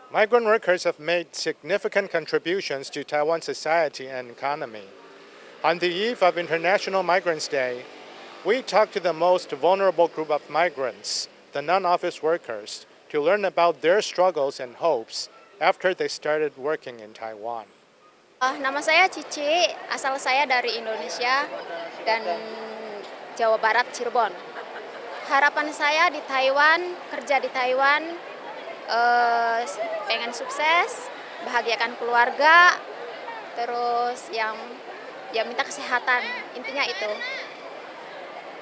Migrant workers have made significant contributions to Taiwan's society and economy. On the eve of International Migrants' Day, we talked to the most vulnerable group of migrants, the non-office workers, to learn about their struggles and hopes after they started working in Taiwan. Nama saya Cici, asal saya dari Indonesia dan Jawa Barat, Cirebon. Harapan saya di Taiwan, kerja di Taiwan, eh, pengen sukses, bahagiakan keluarga, terus yang ya minta kesehatan, intinya itu.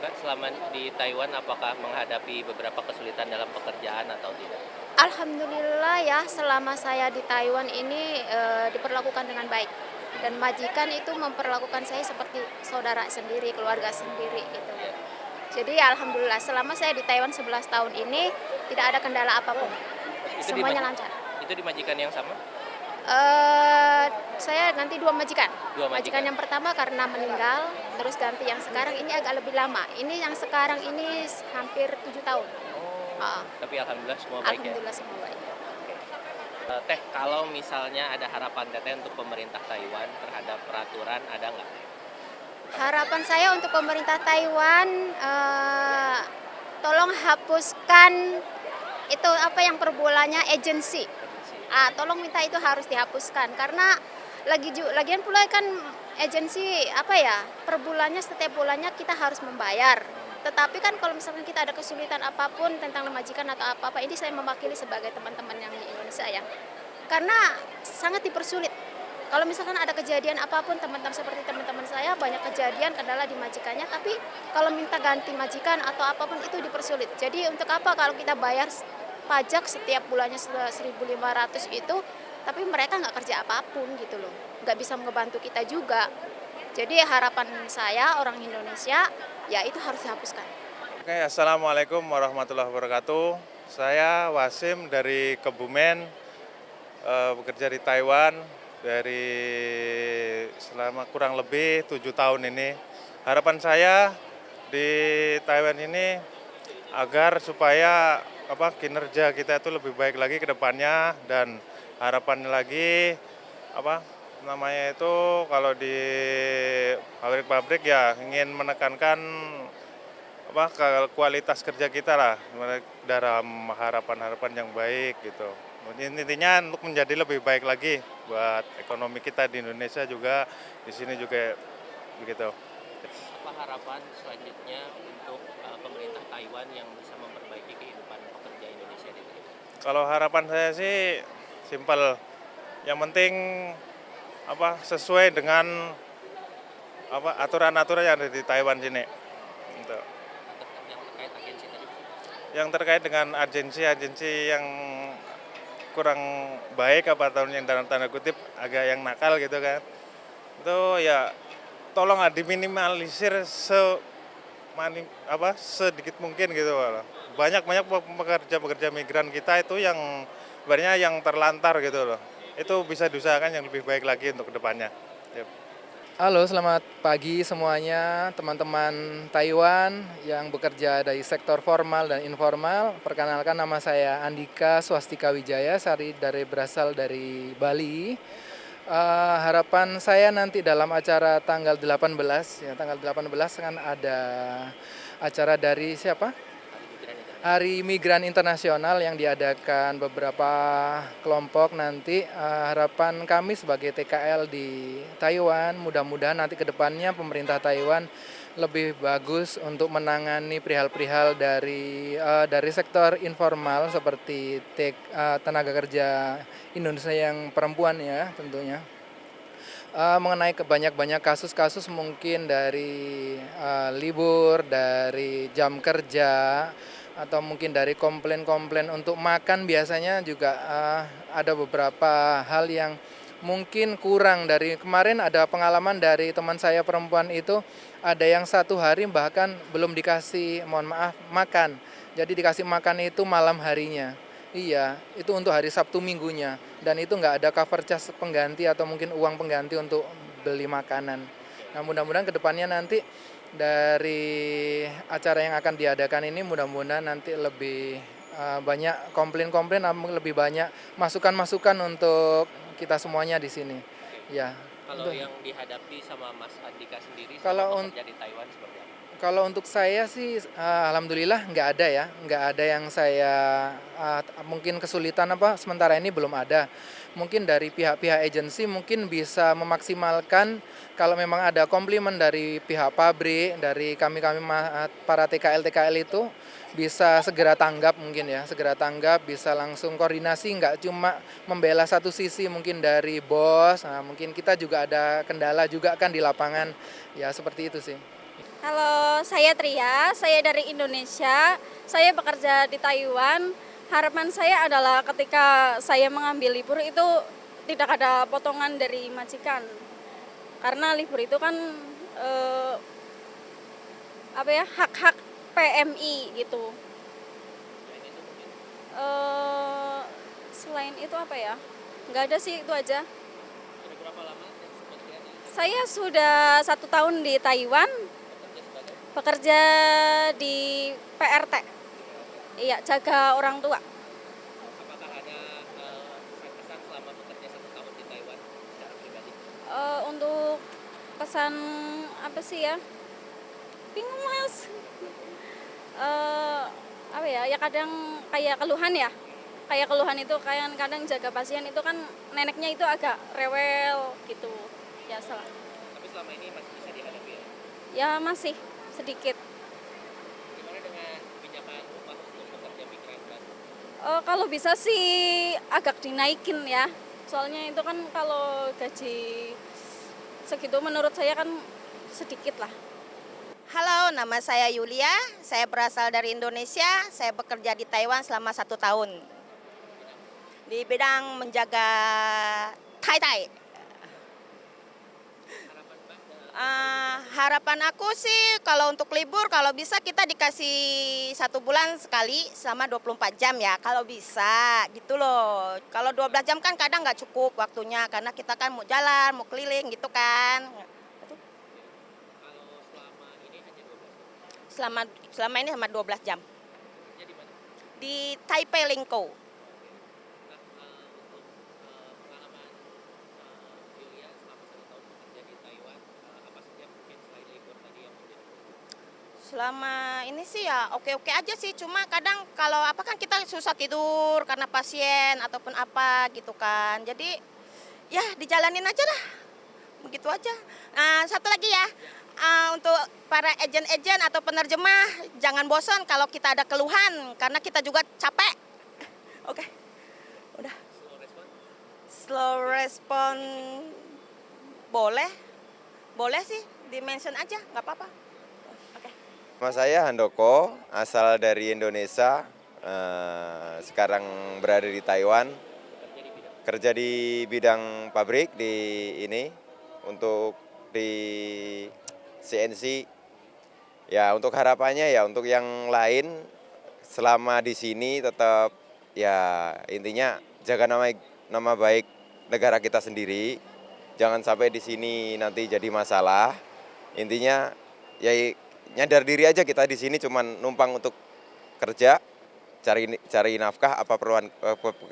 Mbak, selama di Taiwan apakah menghadapi beberapa kesulitan dalam pekerjaan atau tidak? Alhamdulillah ya, selama saya di Taiwan ini diperlakukan dengan baik. Dan majikan itu memperlakukan saya seperti saudara sendiri, keluarga sendiri gitu. Ya. Jadi alhamdulillah selama saya di Taiwan 11 tahun ini tidak ada kendala apapun. Itu di Semuanya maji- lancar. Itu di majikan yang sama? Saya ganti 2 majikan. Dua majikan. Yang pertama karena meninggal, terus ganti yang sekarang ini agak lebih lama. Ini yang sekarang ini hampir 7 tahun. Tapi alhamdulillah semua baik ya. Alhamdulillah semua baik. Teh, kalau misalnya ada harapan Teteh untuk pemerintah Taiwan terhadap peraturan, ada nggak? Harapan saya untuk pemerintah Taiwan, tolong hapuskan itu apa yang per bulannya agensi. Tolong minta itu harus dihapuskan karena lagian pula kan agensi apa ya, per bulannya setiap bulannya kita harus membayar. Tetapi kan kalau misalkan kita ada kesulitan apapun tentang majikan atau apa-apa, ini saya mewakili sebagai teman-teman yang di Indonesia ya. Karena sangat dipersulit. Kalau misalkan ada kejadian apapun, teman-teman seperti teman-teman saya banyak kejadian kendala di majikannya, tapi kalau minta ganti majikan atau apapun itu dipersulit. Jadi untuk apa kalau kita bayar pajak setiap bulannya 1.500 itu, tapi mereka nggak kerja apapun gitu loh, nggak bisa ngebantu kita juga. Jadi harapan saya orang Indonesia ya itu harus dihapuskan. Oke, Assalamualaikum warahmatullahi wabarakatuh. Saya Wasim dari Kebumen, bekerja di Taiwan dari selama kurang lebih 7 tahun ini. Harapan saya di Taiwan ini agar supaya kinerja kita itu lebih baik lagi ke depannya, dan harapannya lagi kalau di pabrik-pabrik ya ingin menekankan kualitas kerja kita lah dalam harapan-harapan yang baik gitu. Intinya untuk menjadi lebih baik lagi buat ekonomi kita di Indonesia juga, di sini juga begitu. Apa harapan selanjutnya untuk pemerintah Taiwan yang bisa memperbaiki kehidupan pekerja Indonesia di Taiwan? Kalau harapan saya sih simpel, yang penting sesuai dengan aturan-aturan yang ada di Taiwan sini. Gitu. Yang terkait agensi tadi? Yang terkait dengan agensi yang kurang baik atau yang dalam tanda kutip agak yang nakal gitu kan, itu ya tolong diminimalisir sedikit mungkin gitu. Banyak pekerja migran kita itu yang sebenarnya yang terlantar gitu loh. Itu bisa diusahakan yang lebih baik lagi untuk kedepannya. Yep. Halo, selamat pagi semuanya, teman-teman Taiwan yang bekerja dari sektor formal dan informal. Perkenalkan, nama saya Andika Swastika Wijaya, berasal dari Bali. Harapan saya nanti dalam acara tanggal 18, ya tanggal 18 kan ada acara dari siapa? Hari Migran Internasional yang diadakan beberapa kelompok nanti. Harapan kami sebagai TKL di Taiwan, mudah-mudahan nanti ke depannya pemerintah Taiwan lebih bagus untuk menangani perihal-perihal dari sektor informal seperti tenaga kerja Indonesia yang perempuan ya tentunya. Mengenai banyak kasus-kasus mungkin dari libur, dari jam kerja, atau mungkin dari komplain-komplain untuk makan, biasanya juga ada beberapa hal yang mungkin kurang. Dari kemarin ada pengalaman dari teman saya perempuan itu, ada yang 1 hari bahkan belum dikasih, mohon maaf, makan. Jadi dikasih makan itu malam harinya. Iya, itu untuk hari Sabtu minggunya. Dan itu nggak ada cover charge pengganti atau mungkin uang pengganti untuk beli makanan. Nah, mudah-mudahan kedepannya nanti dari acara yang akan diadakan ini mudah-mudahan nanti lebih banyak komplain-komplain, lebih banyak masukan-masukan untuk kita semuanya di sini. Ya. Kalau Untuk- yang dihadapi sama Mas Andika sendiri Kalau selama bekerja di Taiwan seperti apa? Kalau untuk saya sih, alhamdulillah nggak ada ya, nggak ada yang saya mungkin kesulitan apa sementara ini belum ada. Mungkin dari pihak-pihak agensi mungkin bisa memaksimalkan kalau memang ada komplimen dari pihak pabrik, dari kami-kami para TKL itu bisa segera tanggap mungkin ya, segera tanggap, bisa langsung koordinasi, nggak cuma membela satu sisi mungkin dari bos. Nah, mungkin kita juga ada kendala juga kan di lapangan, ya seperti itu sih. Halo, saya Tria, saya dari Indonesia, saya bekerja di Taiwan. Harapan saya adalah ketika saya mengambil libur itu tidak ada potongan dari majikan. Karena libur itu kan hak-hak PMI gitu. Selain itu apa ya? Nggak ada sih, itu aja. Sudah berapa lama pekerjaannya? Saya sudah 1 tahun di Taiwan, bekerja di PRT. Iya, jaga orang tua. Apakah ada kesan selama bekerja 1 tahun di Taiwan secara pribadi? Untuk pesan apa sih ya? Bingung mas. Ya kadang kayak keluhan ya. Kayak keluhan itu kadang jaga pasien itu kan neneknya itu agak rewel gitu. Ya salah. Tapi selama ini masih bisa dihadapi ya? Ya masih sedikit. Gimana dengan kebijakan upah untuk pekerja migran baru? Kalau bisa sih agak dinaikin ya. Soalnya itu kan kalau gaji segitu menurut saya kan sedikit lah. Halo, nama saya Yulia. Saya berasal dari Indonesia. Saya bekerja di Taiwan selama 1 tahun. Di bidang menjaga tai-tai. Harapan aku sih kalau untuk libur, kalau bisa kita dikasih 1 bulan sekali selama 24 jam ya. Kalau bisa gitu loh. Kalau 12 jam kan kadang nggak cukup waktunya. Karena kita kan mau jalan, mau keliling gitu kan. Kalau selama ini hanya 12 jam. Selama ini sama 12 jam. Kerja di mana? Di Taipei Lingkou. Nah, untuk pengalaman Yulia selama 1 tahun bekerja di Taiwan, apa saja mungkin selain libur tadi yang menjadi Selama ini sih ya oke-oke aja sih, cuma kadang kalau apa kan kita susah tidur karena pasien ataupun apa gitu kan. Jadi ya dijalanin aja lah. Begitu aja. Nah, satu lagi ya. Untuk para agen-agen atau penerjemah jangan bosan kalau kita ada keluhan karena kita juga capek. Oke. Udah. slow respon? Slow respon boleh. Boleh sih, di-mention aja, nggak apa-apa. Oke. Nama saya Handoko, asal dari Indonesia, sekarang berada di Taiwan, kerja di bidang pabrik untuk di CNC. Ya untuk harapannya ya untuk yang lain selama di sini tetap ya intinya jaga nama baik negara kita sendiri, jangan sampai di sini nanti jadi masalah. Intinya ya nyadar diri aja kita di sini cuman numpang untuk kerja, cari nafkah, apa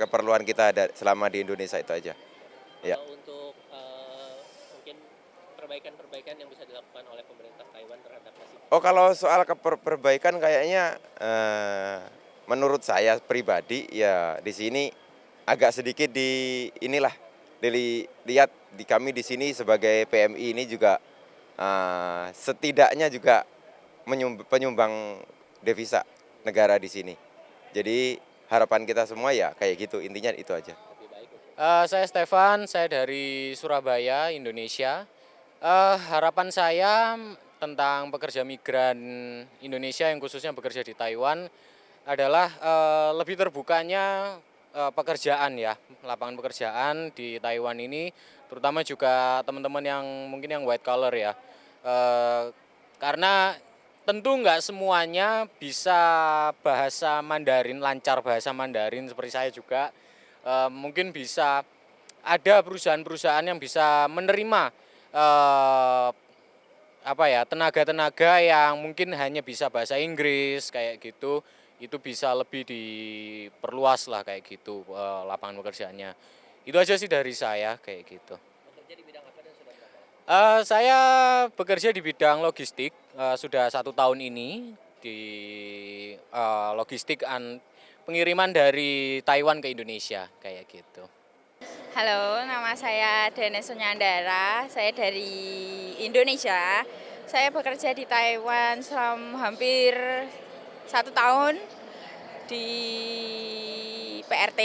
keperluan kita ada selama di Indonesia itu aja. Ya. Kalau untuk mungkin perbaikan-perbaikan yang bisa dilakukan oleh pemerintah Taiwan terhadap nasib. Oh kalau soal perbaikan kayaknya menurut saya pribadi ya di sini agak sedikit dilihat di kami di sini sebagai PMI ini juga setidaknya juga penyumbang devisa negara di sini. Jadi harapan kita semua ya kayak gitu, intinya itu aja. Saya Stefan, saya dari Surabaya, Indonesia. Harapan saya tentang pekerja migran Indonesia yang khususnya bekerja di Taiwan adalah lebih terbukanya pekerjaan ya, lapangan pekerjaan di Taiwan ini, terutama juga teman-teman yang mungkin yang white collar ya. Karena tentu nggak semuanya bisa bahasa Mandarin, lancar bahasa Mandarin seperti saya juga. Mungkin bisa ada perusahaan-perusahaan yang bisa menerima tenaga-tenaga yang mungkin hanya bisa bahasa Inggris kayak gitu, itu bisa lebih diperluas lah kayak gitu lapangan pekerjaannya. Itu aja sih dari saya kayak gitu. Bekerja di bidang apa dan sudah berapa lama? Saya bekerja di bidang logistik sudah 1 tahun ini di logistik pengiriman dari Taiwan ke Indonesia kayak gitu. Halo, nama saya Denes Sunyandara, saya dari Indonesia. Saya bekerja di Taiwan selama hampir 1 tahun di PRT.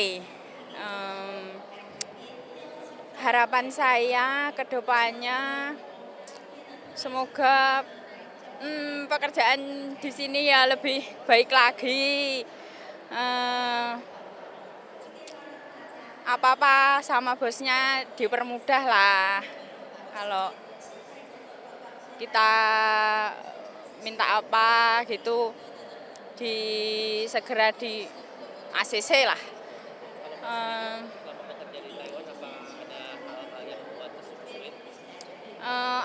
Harapan saya ke depannya semoga pekerjaan di sini ya lebih baik lagi. Apa-apa sama bosnya dipermudah lah. Kalau kita minta apa gitu segera di ACC lah. Selama bekerja di Taiwan apa ada hal-hal yang membuat sulit?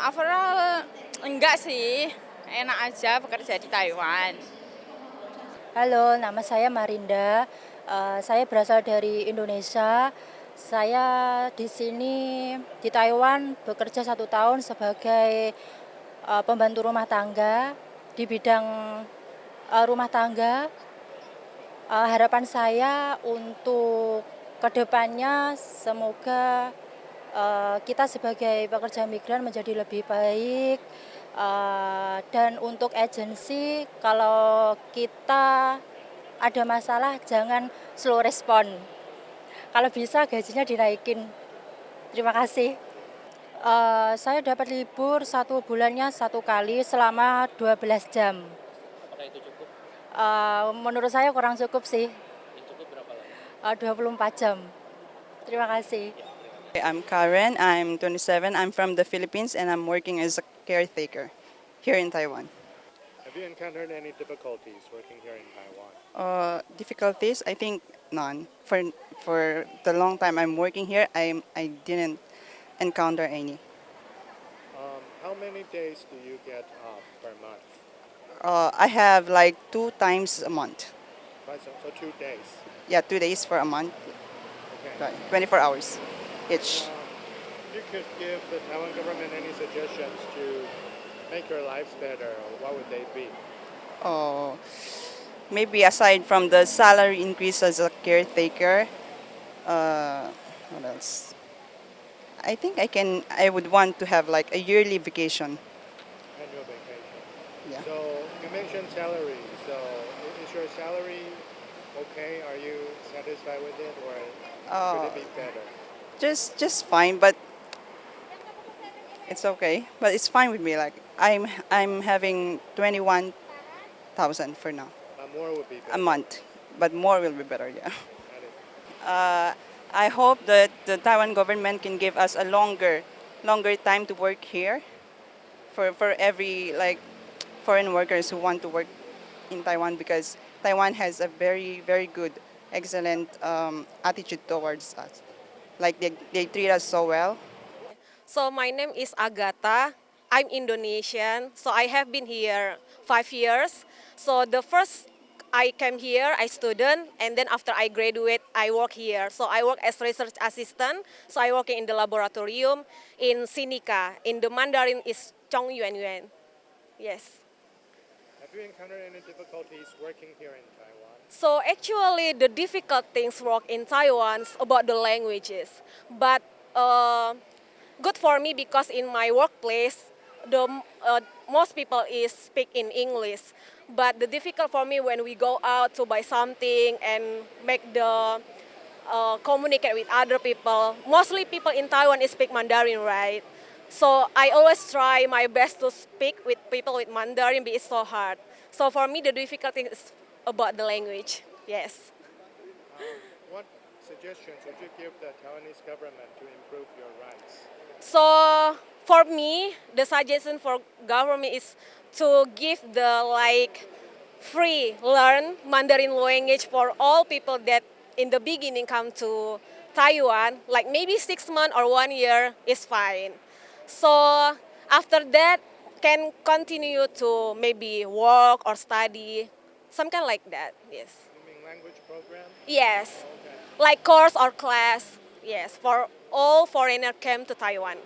Overall enggak sih, enak aja bekerja di Taiwan. Halo, nama saya Marinda. Saya berasal dari Indonesia. Saya di sini di Taiwan bekerja 1 tahun sebagai pembantu rumah tangga di bidang rumah tangga. Harapan saya untuk kedepannya semoga kita sebagai pekerja migran menjadi lebih baik. Dan untuk agensi, kalau kita ada masalah jangan slow respon. Kalau bisa gajinya dinaikin. Terima kasih. Saya dapat libur 1 bulannya 1 kali selama 12 jam. Apakah itu cukup? Menurut saya kurang cukup sih. Yang cukup berapa lama? 24 jam. Terima kasih. I'm Karen, I'm 27, I'm from the Philippines and I'm working as a caretaker here in Taiwan. Have you encountered any difficulties working here in Taiwan? Difficulties, I think none. For the long time I'm working here, I didn't encounter any. How many days do you get off per month? I have like 2 times a month. Right, so 2 days. Yeah, 2 days for a month, Okay. right, 24 hours each. If you could give the Taiwan government any suggestions to make your lives better, what would they be? Maybe aside from the salary increase as a caretaker, what else? I think I would want to have like a yearly vacation. Annual vacation. Yeah. So you mentioned salary. So is your salary okay? Are you satisfied with it, or could it be better? Just fine, but it's okay. But it's fine with me. Like I'm having 21,000 for now More would be better. a month, but more will be better. Yeah. Got it. I hope that the Taiwan government can give us a longer time to work here, for every like foreign workers who want to work in Taiwan, because Taiwan has a very good, excellent attitude towards us. Like they treat us so well. So my name is Agatha. I'm Indonesian. So I have been here 5 years. So the first I came here, I student, and then after I graduate, I work here. So I work as research assistant. So I working in the laboratorium in Sinica. In the Mandarin is Chong Yuan Yuan. Yes. Have you encountered any difficulties working here in Taiwan? So actually, the difficult things work in Taiwan is about the languages. But good for me because in my workplace, most people is speak in English. But the difficult for me when we go out to buy something and make the communicate with other people. Mostly people in Taiwan speak Mandarin, right? So I always try my best to speak with people with Mandarin, but it's so hard. So for me, the difficult thing is about the language. Yes. What suggestions would you give the Taiwanese government to improve your rights? So for me, the suggestion for government is to give the like free learn Mandarin language for all people that in the beginning come to Taiwan, like maybe 6 months or 1 year is fine. So after that can continue to maybe work or study. some kind like that. Yes. You mean language program? Yes. Okay. Like course or class. Yes, for all foreigner came to Taiwan.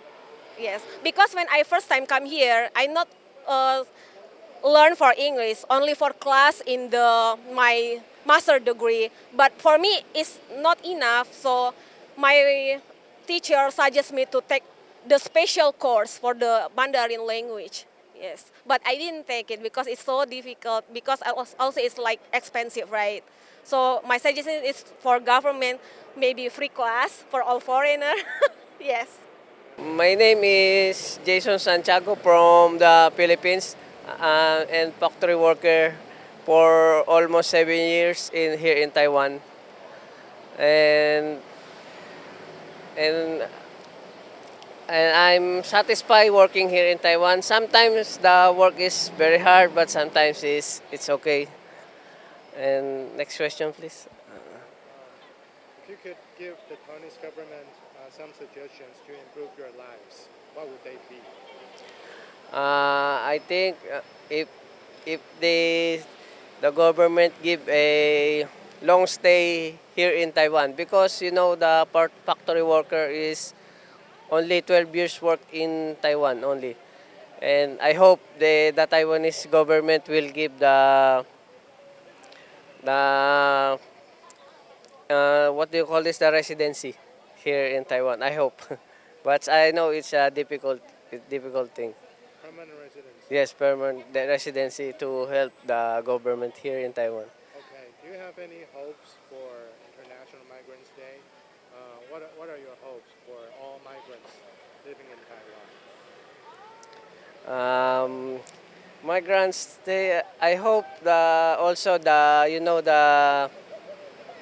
Yes, because when I first time come here, I not uh, learn for English only for class in the my master degree. But for me, it's not enough. So my teacher suggests me to take the special course for the Mandarin language. Yes, but I didn't take it because it's so difficult. Because also it's like expensive, right? So my suggestion is for government, maybe free class for all foreigner. Yes. My name is Jason Santiago from the Philippines and factory worker for almost 7 years here in Taiwan. And and and I'm satisfied working here in Taiwan. Sometimes the work is very hard, but sometimes it's okay. And next question, please. If you could give the Taiwanese government some suggestions to improve your lives, what would they be? I think if the government give a long stay here in Taiwan, because the factory worker is only 12 years work in Taiwan only, and I hope the Taiwanese government will give the what do you call this, the residency here in Taiwan. I hope, but I know it's a difficult thing. Permanent residency. Yes, permanent the residency to help the government here in Taiwan. Okay. Do you have any hopes for International Migrants Day? What are your hopes for all migrants living in Taiwan? Migrants, I hope also the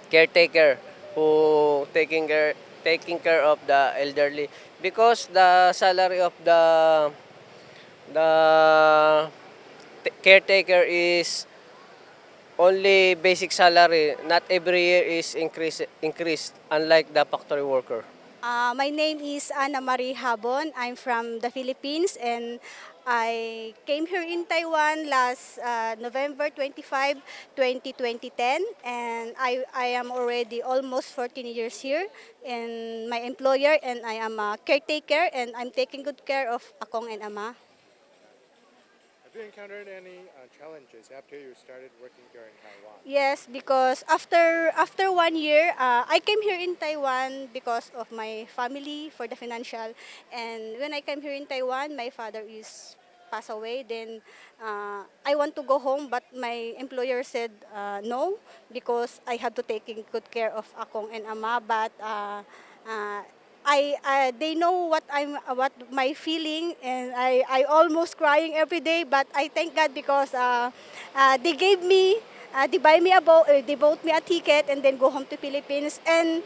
caretaker who taking care of the elderly, because the salary of the caretaker is only basic salary, not every year is increased unlike the factory worker. My name is Ana Marie Habon. I'm from the Philippines, and I came here in Taiwan last November 25, 2010, and I am already almost 14 years here in my employer, and I am a caretaker, and I'm taking good care of Akong and Ama. Have you encountered any challenges after you started working here in Taiwan? Yes, because after 1 year, I came here in Taiwan because of my family for the financial. And when I came here in Taiwan, my father is passed away. Then I want to go home, but my employer said no, because I have to take good care of Akong and Ama. But they know what my feeling, and I almost crying every day, but I thank God because they buy me they bought me a ticket and then go home to Philippines. And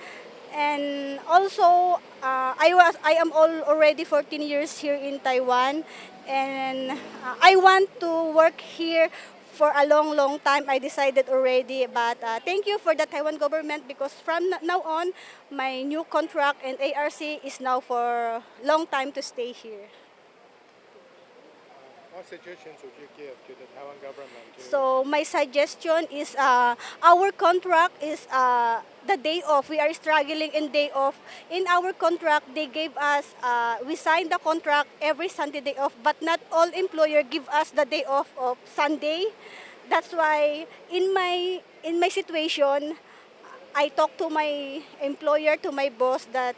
also I am already 14 years here in Taiwan, and I want to work here for a long time. I decided already, but thank you for the Taiwan government, because from now on my new contract and ARC is now for long time to stay here. What suggestions would you give to the Taiwan government? So my suggestion is our contract is the day off. We are struggling in day off. In our contract, they gave us, we signed the contract every Sunday day off, but not all employer give us the day off of Sunday. That's why in my situation, I talked to my employer, to my boss, that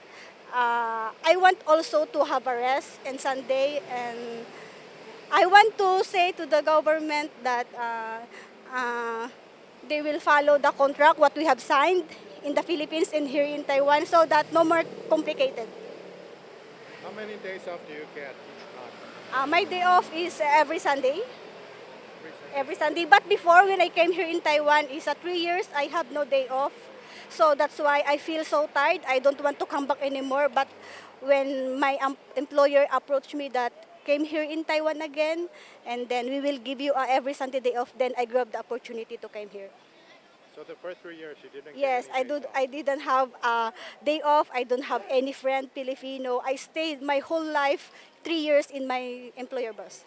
I want also to have a rest on Sunday, and I want to say to the government that they will follow the contract, what we have signed in the Philippines and here in Taiwan, so that no more complicated. How many days off do you get each month? My day off is every Sunday. Every Sunday. But before, when I came here in Taiwan, is 3 years, I have no day off. So that's why I feel so tired. I don't want to come back anymore. But when my employer approached me that came here in Taiwan again, and then we will give you every Sunday day off, then I grabbed the opportunity to come here. So the first 3 years you didn't Yes, get any days off. I didn't have a day off. I don't have any friend Filipino. I stayed my whole life 3 years in my employer boss.